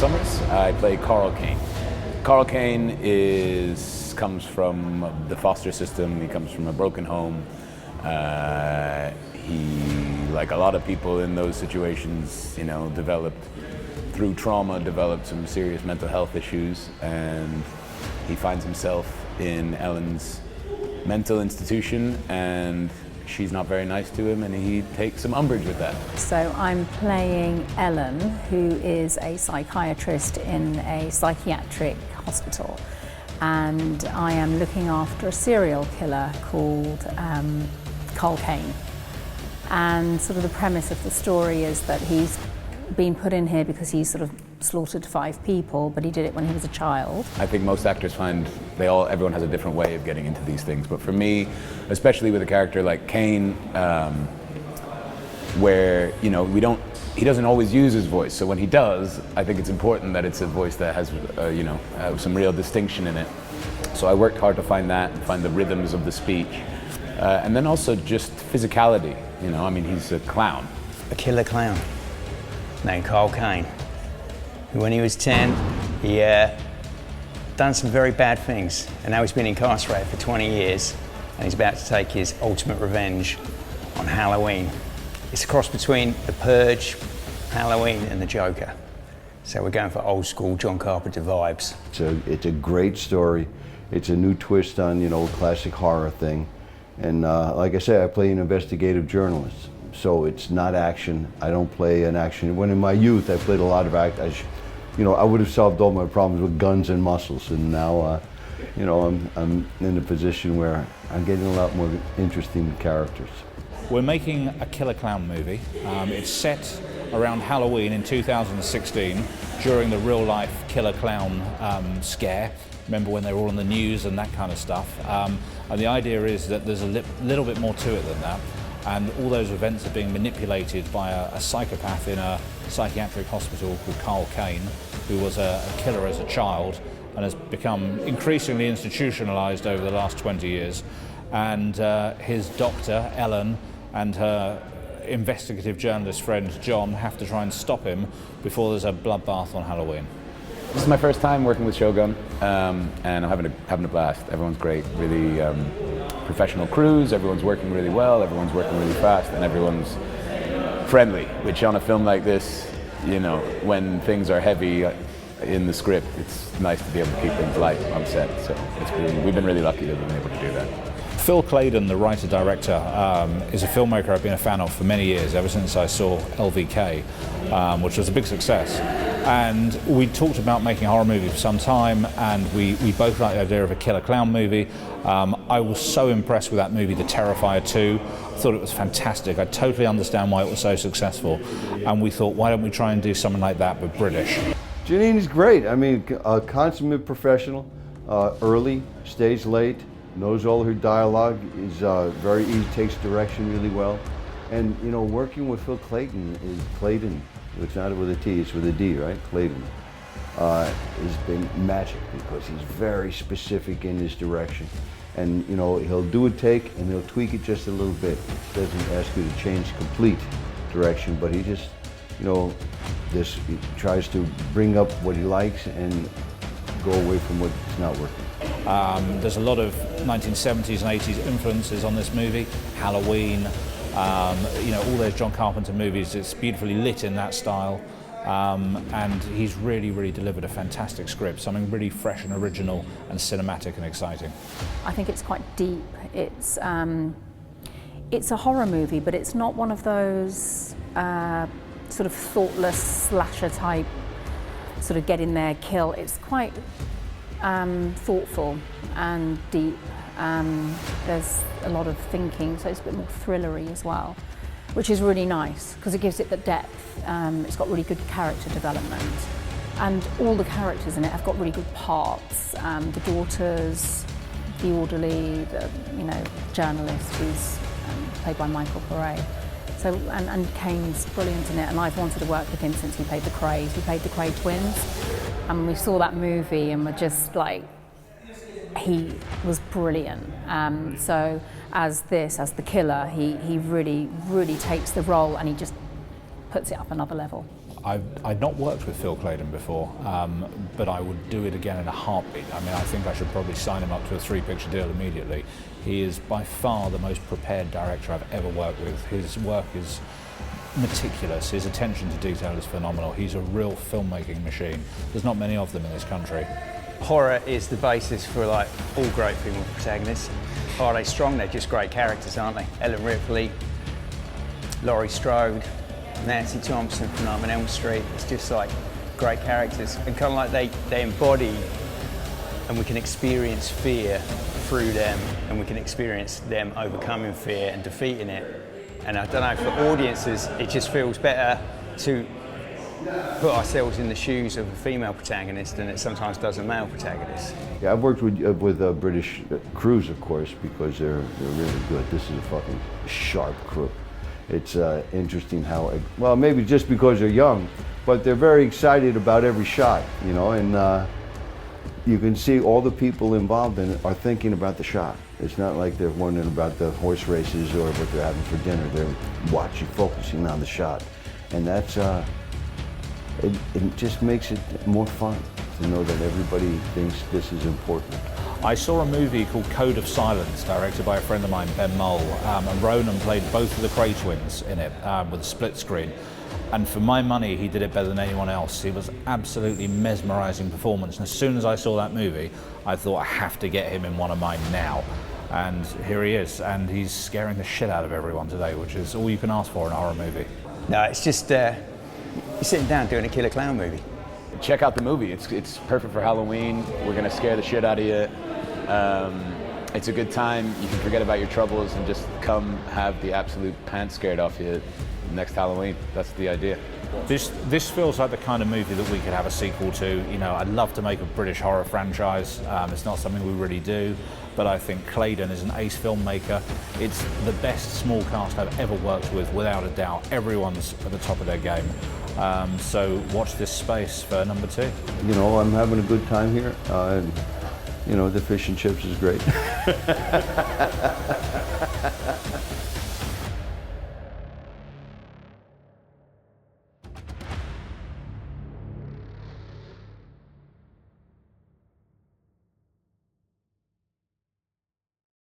Summers. I play Carl Kane. Carl Kane comes from the foster system. He comes from a broken home. He, like a lot of people in those situations, through trauma, developed some serious mental health issues, and he finds himself in Ellen's mental institution, and she's not very nice to him, and he takes some umbrage with that. So I'm playing Ellen, who is a psychiatrist in a psychiatric hospital, and I am looking after a serial killer called Carl Kane. And sort of the premise of the story is that he's been put in here because he sort of slaughtered 5 people, but he did it when he was a child. I think most actors find everyone has a different way of getting into these things, but for me, especially with a character like Kane, where he doesn't always use his voice. So when he does, I think it's important that it's a voice that has some real distinction in it. So I worked hard to find that, and find the rhythms of the speech, and then also just physicality. He's a clown. A killer clown named Carl Kane. When he was 10, he done some very bad things, and now he's been incarcerated for 20 years, and he's about to take his ultimate revenge on Halloween. It's a cross between The Purge, Halloween, and The Joker. So we're going for old school John Carpenter vibes. It's a great story. It's a new twist on, classic horror thing. And like I say, I play an investigative journalist. So it's not action. I don't play an action. When in my youth, I played a lot of action. I would have solved all my problems with guns and muscles. And now, I'm in a position where I'm getting a lot more interesting characters. We're making a killer clown movie. It's set around Halloween in 2016 during the real life killer clown scare. Remember when they were all on the news and that kind of stuff. And the idea is that there's a little bit more to it than that. And all those events are being manipulated by a psychopath in a psychiatric hospital called Carl Kane, who was a killer as a child and has become increasingly institutionalized over the last 20 years. And his doctor, Ellen, and her investigative journalist friend, John, have to try and stop him before there's a bloodbath on Halloween. This is my first time working with Shogun, and I'm having a blast. Everyone's great, really professional crews, everyone's working really well, everyone's working really fast, and everyone's friendly, which on a film like this, when things are heavy in the script, it's nice to be able to keep things light on set. So we've been really lucky to have been able to do that. Phil Claydon, the writer-director, is a filmmaker I've been a fan of for many years, ever since I saw LVK, which was a big success. And we talked about making a horror movie for some time, and we both liked the idea of a killer clown movie. I was so impressed with that movie, The Terrifier 2. I thought it was fantastic. I totally understand why it was so successful. And we thought, why don't we try and do something like that but British? Jeanine is great. A consummate professional, early, stays late, knows all her dialogue, is very easy, takes direction really well. And working with Phil Claydon, it's not with a T, it's with a D, right? Claydon, has been magic because he's very specific in his direction. And he'll do a take and he'll tweak it just a little bit. He doesn't ask you to change complete direction, but he just, he tries to bring up what he likes and go away from what's not working. There's a lot of 1970s and 80s influences on this movie. Halloween, all those John Carpenter movies, it's beautifully lit in that style. And he's really, really delivered a fantastic script, something really fresh and original and cinematic and exciting. I think it's quite deep. It's a horror movie, but it's not one of those sort of thoughtless slasher type, sort of get in there, kill. It's quite thoughtful and deep. There's a lot of thinking, so it's a bit more thrillery as well, which is really nice because it gives it the depth. It's got really good character development, and all the characters in it have got really good parts. The daughters, the orderly, the journalist who's played by Michael Paré. So and Kane's brilliant in it, and I've wanted to work with him since he played the Krays. He played the Kray twins, and we saw that movie and we're just like, he was brilliant. So as the killer, he really, really takes the role and he just puts it up another level. I'd not worked with Phil Claydon before, but I would do it again in a heartbeat. I mean, I think I should probably sign him up to a 3-picture deal immediately. He is by far the most prepared director I've ever worked with. His work is meticulous, his attention to detail is phenomenal. He's a real filmmaking machine. There's not many of them in this country. Horror is the basis for like all great female protagonists. Are they strong? They're just great characters, aren't they? Ellen Ripley, Laurie Strode, Nancy Thompson from Nightmare on Elm Street. It's just like great characters, and kind of like they embody, and we can experience fear through them, and we can experience them overcoming fear and defeating it. And I don't know, for audiences, it just feels better to put ourselves in the shoes of a female protagonist than it sometimes does a male protagonist. Yeah, I've worked with British crews, of course, because they're really good. This is a fucking sharp crew. It's interesting how, well, maybe just because they're young, but they're very excited about every shot, you know, and you can see all the people involved in it are thinking about the shot. It's not like they're wondering about the horse races or what they're having for dinner. They're watching, focusing on the shot. And that's, it just makes it more fun to know that everybody thinks this is important. I saw a movie called Code of Silence, directed by a friend of mine, Ben Mole, and Ronan played both of the Cray twins in it with a split screen. And for my money, he did it better than anyone else. He was absolutely mesmerizing performance. And as soon as I saw that movie, I thought I have to get him in one of mine now. And here he is, and he's scaring the shit out of everyone today, which is all you can ask for in a horror movie. No, it's just you're sitting down doing a killer clown movie. Check out the movie. It's perfect for Halloween. We're gonna scare the shit out of you. It's a good time. You can forget about your troubles and just come have the absolute pants scared off you next Halloween. That's the idea. This feels like the kind of movie that we could have a sequel to. You know, I'd love to make a British horror franchise. It's not something we really do, but I think Claydon is an ace filmmaker. It's the best small cast I've ever worked with, without a doubt. Everyone's at the top of their game. So watch this space for number 2. You know, I'm having a good time here. You know, the fish and chips is great.